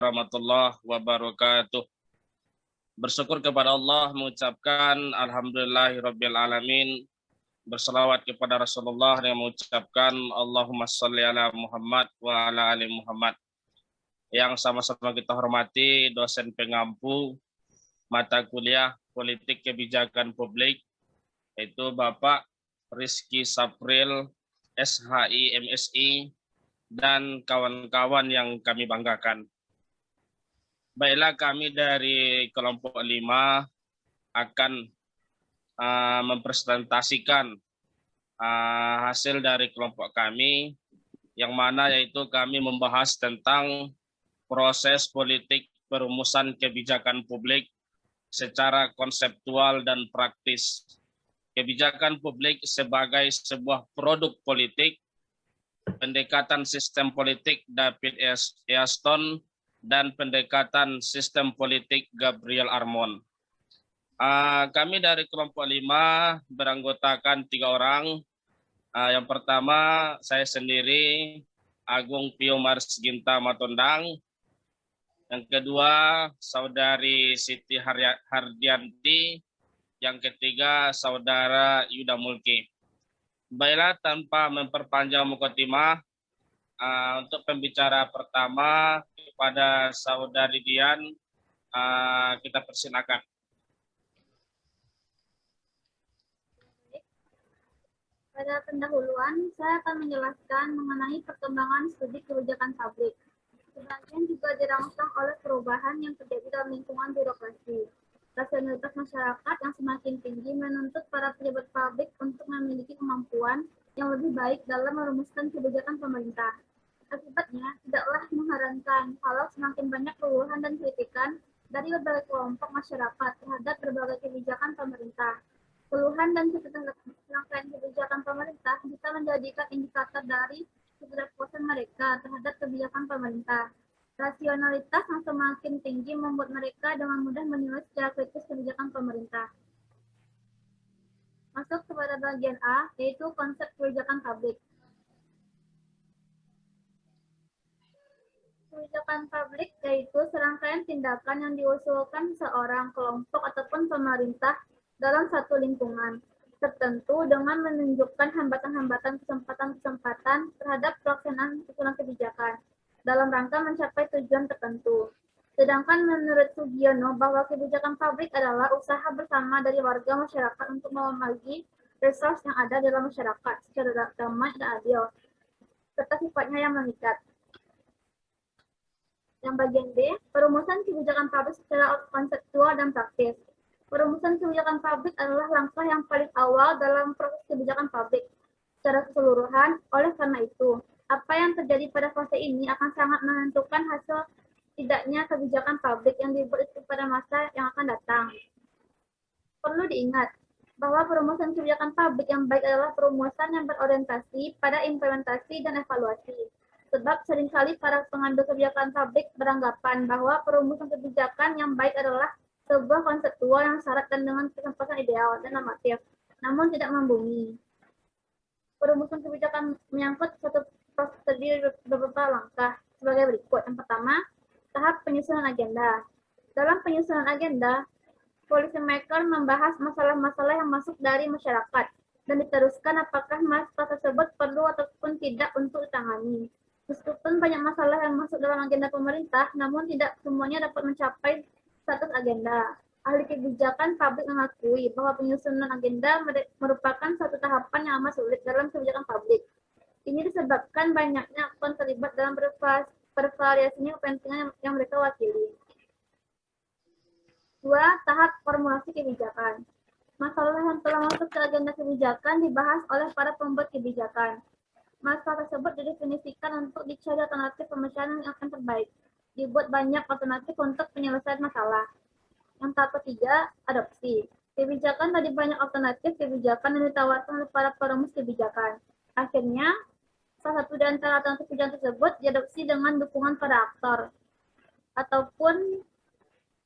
warahmatullahi wabarakatuh. Bersyukur kepada Allah, mengucapkan alhamdulillahirabbil alamin. Berselawat kepada Rasulullah yang mengucapkan Allahumma sholli ala Muhammad wa ala ali Muhammad. Yang sama-sama kita hormati dosen pengampu mata kuliah Politik Kebijakan Publik, yaitu Bapak Rizky Sapril, SHI, MSI, dan kawan-kawan yang kami banggakan. Baiklah, kami dari kelompok 5 akan mempresentasikan hasil dari kelompok kami, yang mana yaitu kami membahas tentang proses politik perumusan kebijakan publik secara konseptual dan praktis. Kebijakan publik sebagai sebuah produk politik, pendekatan sistem politik David Easton, dan pendekatan sistem politik Gabriel Armon. Kami dari kelompok 5 beranggotakan 3 orang. Yang pertama, saya sendiri, Agung Pio Marsginta Matondang. Yang kedua, Saudari Siti Hardianti. Yang ketiga, Saudara Yuda Mulki. Baiklah, tanpa memperpanjang mukadimah, untuk pembicara pertama kepada Saudari Dian, kita persilakan. Pada pendahuluan, saya akan menjelaskan mengenai perkembangan studi kebijakan publik. Sebagian juga dirangsang oleh perubahan yang terjadi dalam lingkungan birokrasi. Rasionalitas masyarakat yang semakin tinggi menuntut para pejabat publik untuk memiliki kemampuan yang lebih baik dalam merumuskan kebijakan pemerintah. Akibatnya, tidaklah mengherankan kalau semakin banyak keluhan dan kritikan dari berbagai kelompok masyarakat terhadap berbagai kebijakan pemerintah. Keluhan dan rangkaian kebijakan pemerintah bisa menjadikan indikator dari ketidakpuasan mereka terhadap kebijakan pemerintah. Rasionalitas yang semakin tinggi membuat mereka dengan mudah menilai secara kritis kebijakan pemerintah. Masuk kepada bagian A, yaitu konsep kebijakan publik. Kebijakan publik yaitu serangkaian tindakan yang diusulkan seorang kelompok ataupun pemerintah dalam satu lingkungan tertentu dengan menunjukkan hambatan-hambatan kesempatan-kesempatan terhadap pelaksanaan susunan kebijakan dalam rangka mencapai tujuan tertentu. Sedangkan menurut Sugiono bahwa kebijakan publik adalah usaha bersama dari warga masyarakat untuk membagi resource yang ada dalam masyarakat secara damai dan adil, serta sifatnya yang mengikat. Yang bagian B, perumusan kebijakan publik secara konseptual dan praktis. Perumusan kebijakan publik adalah langkah yang paling awal dalam proses kebijakan publik secara keseluruhan. Oleh karena itu, apa yang terjadi pada fase ini akan sangat menentukan hasil tidaknya kebijakan publik yang dibuat itu pada masa yang akan datang. Perlu diingat bahwa perumusan kebijakan publik yang baik adalah perumusan yang berorientasi pada implementasi dan evaluasi. Sebab seringkali para pengambil kebijakan publik beranggapan bahwa perumusan kebijakan yang baik adalah sebuah konseptual yang syarat dan dengan kesempatan ideal dan normatif, namun tidak membumi. Perumusan kebijakan menyangkut satu proses terdiri dari beberapa langkah sebagai berikut. Yang pertama, tahap penyusunan agenda. Dalam penyusunan agenda, policy maker membahas masalah-masalah yang masuk dari masyarakat dan diteruskan apakah masalah tersebut perlu ataupun tidak untuk ditangani. Meskipun banyak masalah yang masuk dalam agenda pemerintah, namun tidak semuanya dapat mencapai status agenda. Ahli kebijakan publik mengakui bahwa penyusunan agenda merupakan suatu tahapan yang amat sulit dalam kebijakan publik. Ini disebabkan banyaknya aktor terlibat dalam bervariasinya kepentingan yang mereka wakili. 2. Tahap formulasi kebijakan. Masalah yang telah masuk ke agenda kebijakan dibahas oleh para pembuat kebijakan. Masalah tersebut didefinisikan untuk dicari alternatif pemecahan yang akan terbaik. Dibuat banyak alternatif untuk penyelesaian masalah. Yang tahap ketiga, adopsi. Kebijakan tadi banyak alternatif kebijakan yang ditawarkan oleh para perumus kebijakan. Akhirnya, salah satu di antara alternatif kebijakan tersebut diadopsi dengan dukungan para aktor ataupun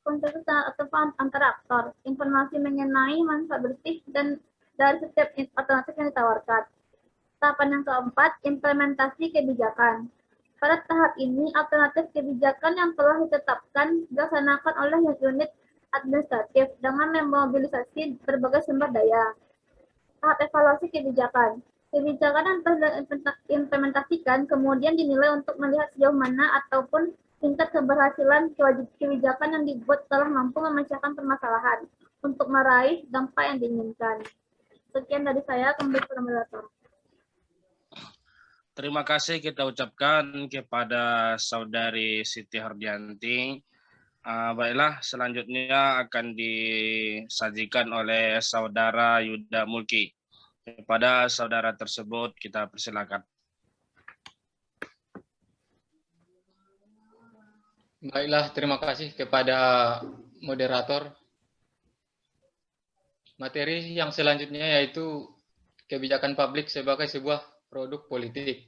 konsensus antara aktor. Informasi mengenai manfaat bersih dan dari setiap alternatif yang ditawarkan. Tahapan yang keempat, implementasi kebijakan. Pada tahap ini, alternatif kebijakan yang telah ditetapkan dilaksanakan oleh unit administratif dengan memobilisasi berbagai sumber daya. Tahap evaluasi kebijakan. Kebijakan yang telah diimplementasikan kemudian dinilai untuk melihat sejauh mana ataupun tingkat keberhasilan kebijakan yang dibuat telah mampu memecahkan permasalahan untuk meraih dampak yang diinginkan. Sekian dari saya, kembali ke moderator. Terima kasih kita ucapkan kepada Saudari Siti Hardianti. Baiklah, selanjutnya akan disajikan oleh Saudara Yuda Mulki. Kepada saudara tersebut kita persilakan. Baiklah, terima kasih kepada moderator. Materi yang selanjutnya yaitu kebijakan publik sebagai sebuah produk politik.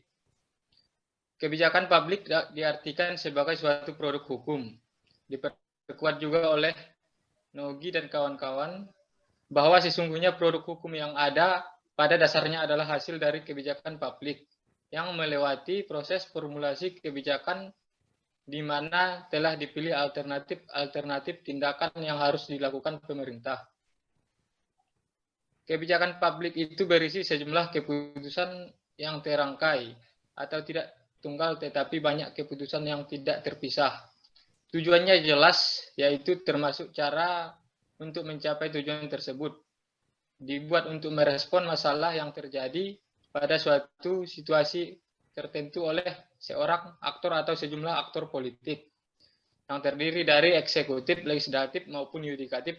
Kebijakan publik diartikan sebagai suatu produk hukum. Diperkuat juga oleh Nogi dan kawan-kawan bahwa sesungguhnya produk hukum yang ada pada dasarnya adalah hasil dari kebijakan publik yang melewati proses formulasi kebijakan di mana telah dipilih alternatif tindakan yang harus dilakukan pemerintah. Kebijakan publik itu berisi sejumlah keputusan yang terangkai atau tidak tunggal tetapi banyak keputusan yang tidak terpisah. Tujuannya jelas, yaitu termasuk cara untuk mencapai tujuan tersebut. Dibuat untuk merespon masalah yang terjadi pada suatu situasi tertentu oleh seorang aktor atau sejumlah aktor politik yang terdiri dari eksekutif, legislatif maupun yudikatif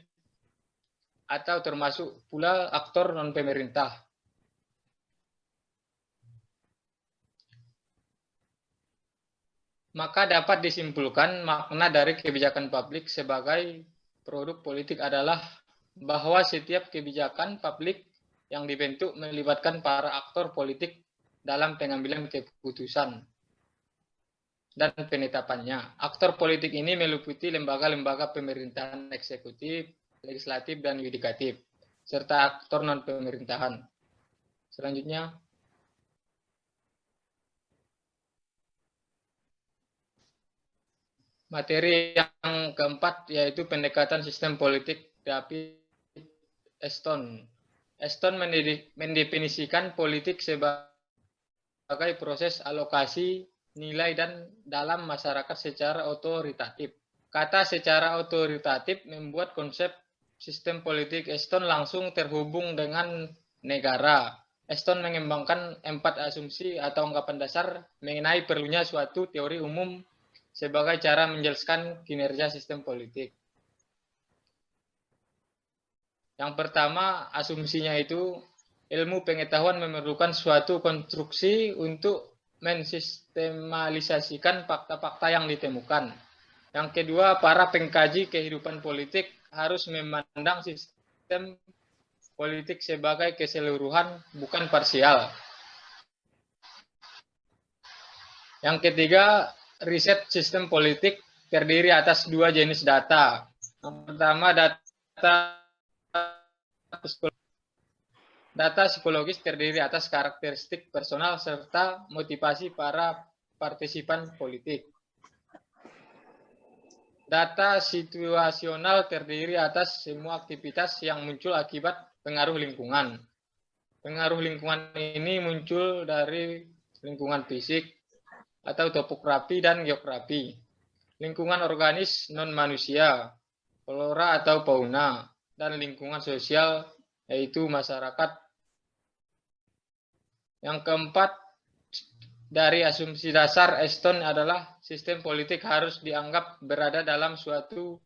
atau termasuk pula aktor non-pemerintah. Maka dapat disimpulkan makna dari kebijakan publik sebagai produk politik adalah bahwa setiap kebijakan publik yang dibentuk melibatkan para aktor politik dalam pengambilan keputusan dan penetapannya. Aktor politik ini meliputi lembaga-lembaga pemerintahan eksekutif, legislatif, dan yudikatif, serta aktor non-pemerintahan. Selanjutnya, materi yang keempat yaitu pendekatan sistem politik David Eston. Eston mendefinisikan politik sebagai proses alokasi nilai dan dalam masyarakat secara otoritatif. Kata secara otoritatif membuat konsep sistem politik Eston langsung terhubung dengan negara. Eston mengembangkan 4 asumsi atau anggapan dasar mengenai perlunya suatu teori umum sebagai cara menjelaskan kinerja sistem politik. Yang pertama, asumsinya itu ilmu pengetahuan memerlukan suatu konstruksi untuk mensistemalisasikan fakta-fakta yang ditemukan. Yang kedua, para pengkaji kehidupan politik harus memandang sistem politik sebagai keseluruhan, bukan parsial. Yang ketiga, riset sistem politik terdiri atas 2 jenis data. Yang pertama, data psikologis terdiri atas karakteristik personal serta motivasi para partisipan politik. Data situasional terdiri atas semua aktivitas yang muncul akibat pengaruh lingkungan. Pengaruh lingkungan ini muncul dari lingkungan fisik atau topografi dan geografi. Lingkungan organis non-manusia, flora atau fauna, dan lingkungan sosial yaitu masyarakat. Yang keempat, dari asumsi dasar Eston adalah sistem politik harus dianggap berada dalam suatu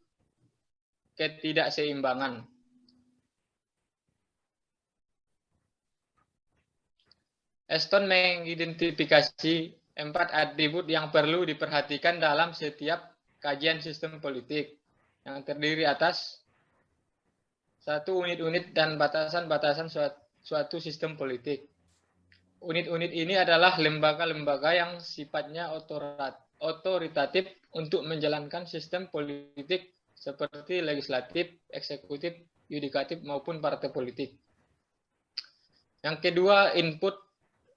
ketidakseimbangan. Eston mengidentifikasi 4 atribut yang perlu diperhatikan dalam setiap kajian sistem politik yang terdiri atas 1 unit-unit dan batasan-batasan suatu sistem politik. Unit-unit ini adalah lembaga-lembaga yang sifatnya otoritatif untuk menjalankan sistem politik seperti legislatif, eksekutif, yudikatif maupun partai politik. Yang kedua, input,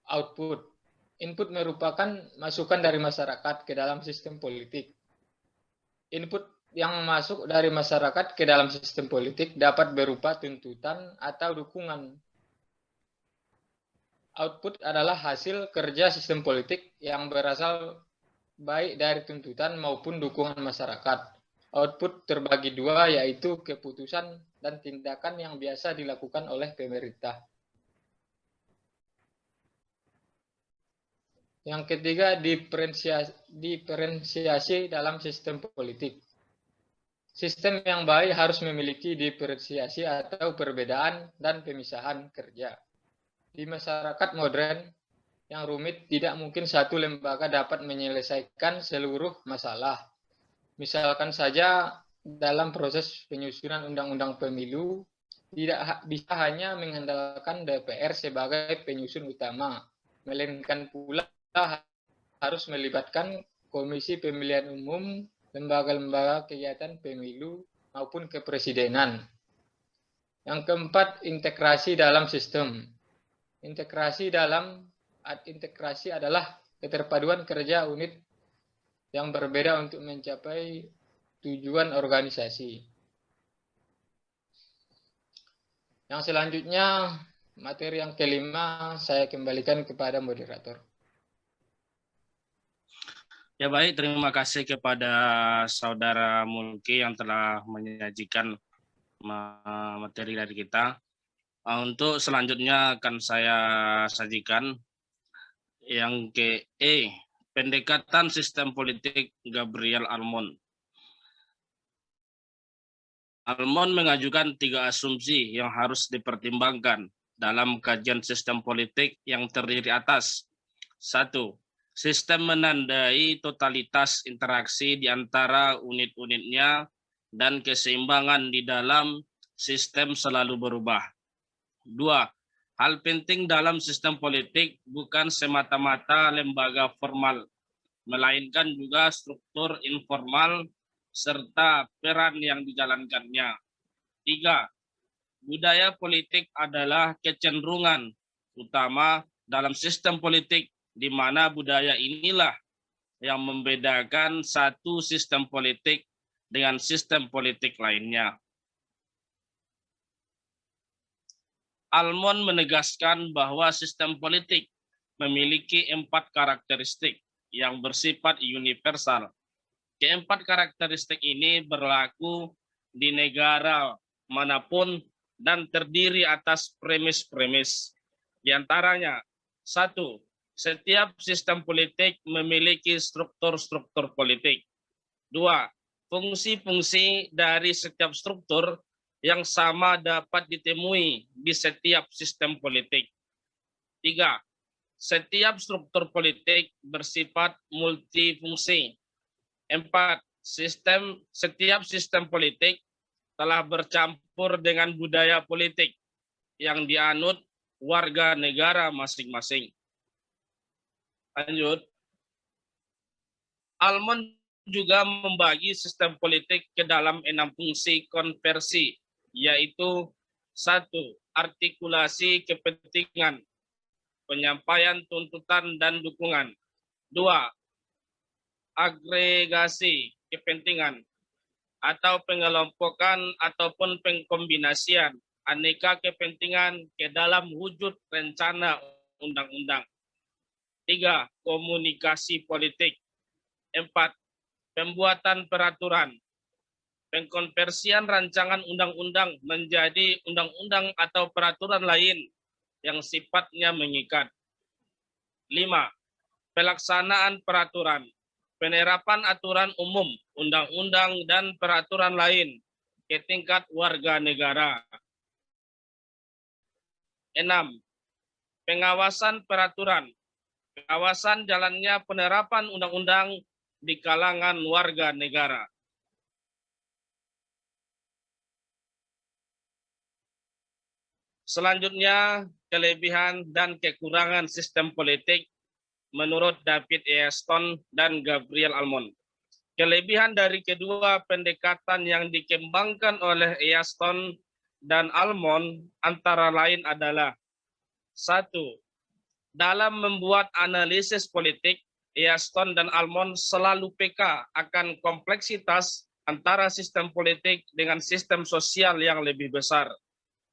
output. Input merupakan masukan dari masyarakat ke dalam sistem politik. Input yang masuk dari masyarakat ke dalam sistem politik dapat berupa tuntutan atau dukungan. Output adalah hasil kerja sistem politik yang berasal baik dari tuntutan maupun dukungan masyarakat. Output terbagi dua, yaitu keputusan dan tindakan yang biasa dilakukan oleh pemerintah. Yang ketiga, diferensiasi dalam sistem politik. Sistem yang baik harus memiliki diferensiasi atau perbedaan dan pemisahan kerja. Di masyarakat modern yang rumit, tidak mungkin satu lembaga dapat menyelesaikan seluruh masalah. Misalkan saja dalam proses penyusunan undang-undang pemilu, tidak bisa hanya mengandalkan DPR sebagai penyusun utama, melainkan pula harus melibatkan Komisi Pemilihan Umum, lembaga-lembaga kegiatan pemilu, maupun kepresidenan. Yang keempat, integrasi dalam sistem. Integrasi adalah keterpaduan kerja unit yang berbeda untuk mencapai tujuan organisasi. Yang selanjutnya, materi yang kelima, saya kembalikan kepada moderator. Ya baik, terima kasih kepada Saudara Mulki yang telah menyajikan materi dari kita. Untuk selanjutnya akan saya sajikan yang ke pendekatan sistem politik Gabriel Almond. Almond mengajukan 3 asumsi yang harus dipertimbangkan dalam kajian sistem politik yang terdiri atas 1. Sistem menandai totalitas interaksi di antara unit-unitnya dan keseimbangan di dalam sistem selalu berubah. 2. Hal penting dalam sistem politik bukan semata-mata lembaga formal, melainkan juga struktur informal serta peran yang dijalankannya. 3. Budaya politik adalah kecenderungan utama dalam sistem politik, di mana budaya inilah yang membedakan satu sistem politik dengan sistem politik lainnya. Almond menegaskan bahwa sistem politik memiliki 4 karakteristik yang bersifat universal. Keempat karakteristik ini berlaku di negara manapun dan terdiri atas premis-premis. Di antaranya, 1. Setiap sistem politik memiliki struktur-struktur politik. 2. Fungsi-fungsi dari setiap struktur yang sama dapat ditemui di setiap sistem politik. 3. Setiap struktur politik bersifat multifungsi. 4. Setiap sistem politik telah bercampur dengan budaya politik yang dianut warga negara masing-masing. Lanjut. Almond juga membagi sistem politik ke dalam 6 fungsi konversi, yaitu 1. Artikulasi kepentingan, penyampaian tuntutan dan dukungan. 2. Agregasi kepentingan atau pengelompokan ataupun pengkombinasian aneka kepentingan ke dalam wujud rencana undang-undang. 3. Komunikasi politik. 4. Pembuatan peraturan. Pengkonversian rancangan undang-undang menjadi undang-undang atau peraturan lain yang sifatnya mengikat. 5. Pelaksanaan peraturan. Penerapan aturan umum, undang-undang dan peraturan lain ke tingkat warga negara. 6. Pengawasan peraturan. Pengawasan jalannya penerapan undang-undang di kalangan warga negara. Selanjutnya, kelebihan dan kekurangan sistem politik menurut David Easton dan Gabriel Almond. Kelebihan dari kedua pendekatan yang dikembangkan oleh Easton dan Almond antara lain adalah 1. Dalam membuat analisis politik, Easton dan Almond selalu peka akan kompleksitas antara sistem politik dengan sistem sosial yang lebih besar,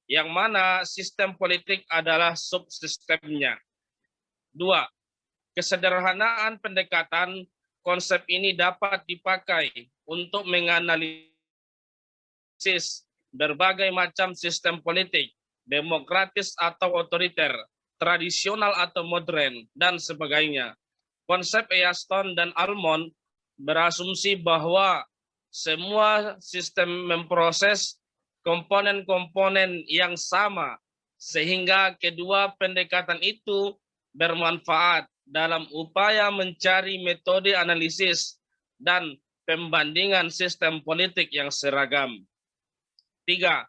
yang mana sistem politik adalah subsistemnya. 2. Kesederhanaan pendekatan konsep ini dapat dipakai untuk menganalisis berbagai macam sistem politik, demokratis atau otoriter, tradisional atau modern, dan sebagainya. Konsep Easton dan Almond berasumsi bahwa semua sistem memproses komponen-komponen yang sama, sehingga kedua pendekatan itu bermanfaat dalam upaya mencari metode analisis dan pembandingan sistem politik yang seragam. 3.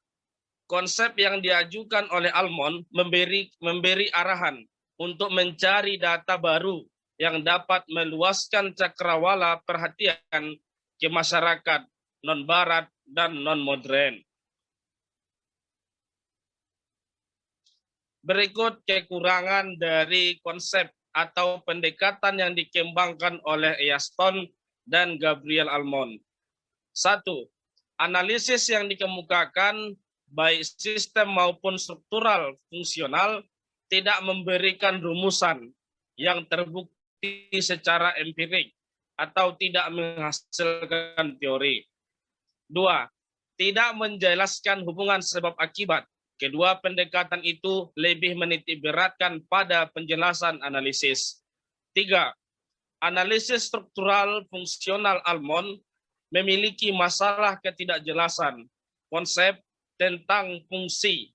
Konsep yang diajukan oleh Almond memberi arahan untuk mencari data baru yang dapat meluaskan cakrawala perhatian ke masyarakat non-barat dan non-modern. Berikut kekurangan dari konsep atau pendekatan yang dikembangkan oleh Easton dan Gabriel Almond. 1. Analisis yang dikemukakan baik sistem maupun struktural fungsional tidak memberikan rumusan yang terbukti secara empirik atau tidak menghasilkan teori. 2. Tidak menjelaskan hubungan sebab akibat. Kedua pendekatan itu lebih menitik beratkan pada penjelasan analisis. 3. Analisis struktural fungsional Almond memiliki masalah ketidakjelasan konsep tentang fungsi.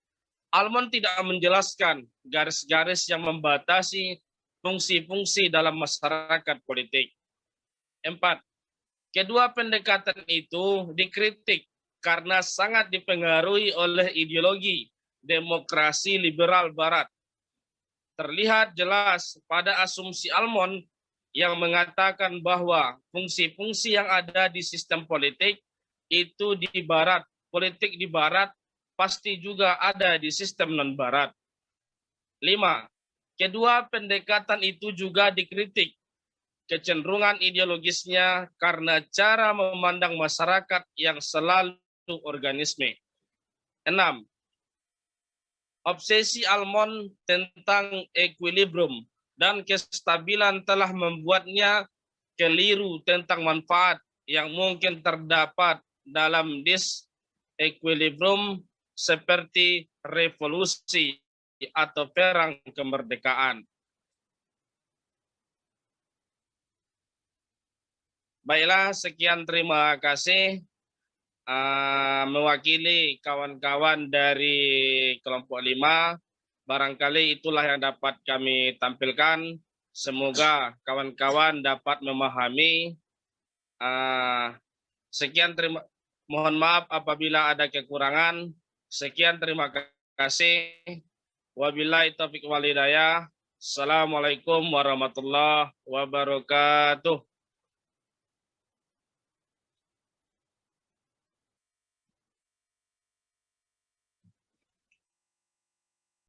Almond tidak menjelaskan garis-garis yang membatasi fungsi-fungsi dalam masyarakat politik. 4. Kedua pendekatan itu dikritik karena sangat dipengaruhi oleh ideologi demokrasi liberal barat. Terlihat jelas pada asumsi Almond yang mengatakan bahwa fungsi-fungsi yang ada di sistem politik itu di barat, politik di barat pasti juga ada di sistem non-barat. 5. Kedua pendekatan itu juga dikritik kecenderungan ideologisnya karena cara memandang masyarakat yang selalu organisme. 6. Obsesi Almond tentang equilibrium dan kestabilan telah membuatnya keliru tentang manfaat yang mungkin terdapat dalam disequilibrium seperti revolusi atau perang kemerdekaan. Baiklah, sekian terima kasih. Mewakili kawan-kawan dari kelompok 5, barangkali itulah yang dapat kami tampilkan. Semoga kawan-kawan dapat memahami. Mohon maaf apabila ada kekurangan. Sekian terima kasih. Wabillahi taufiq wal hidayah. Assalamualaikum warahmatullahi wabarakatuh.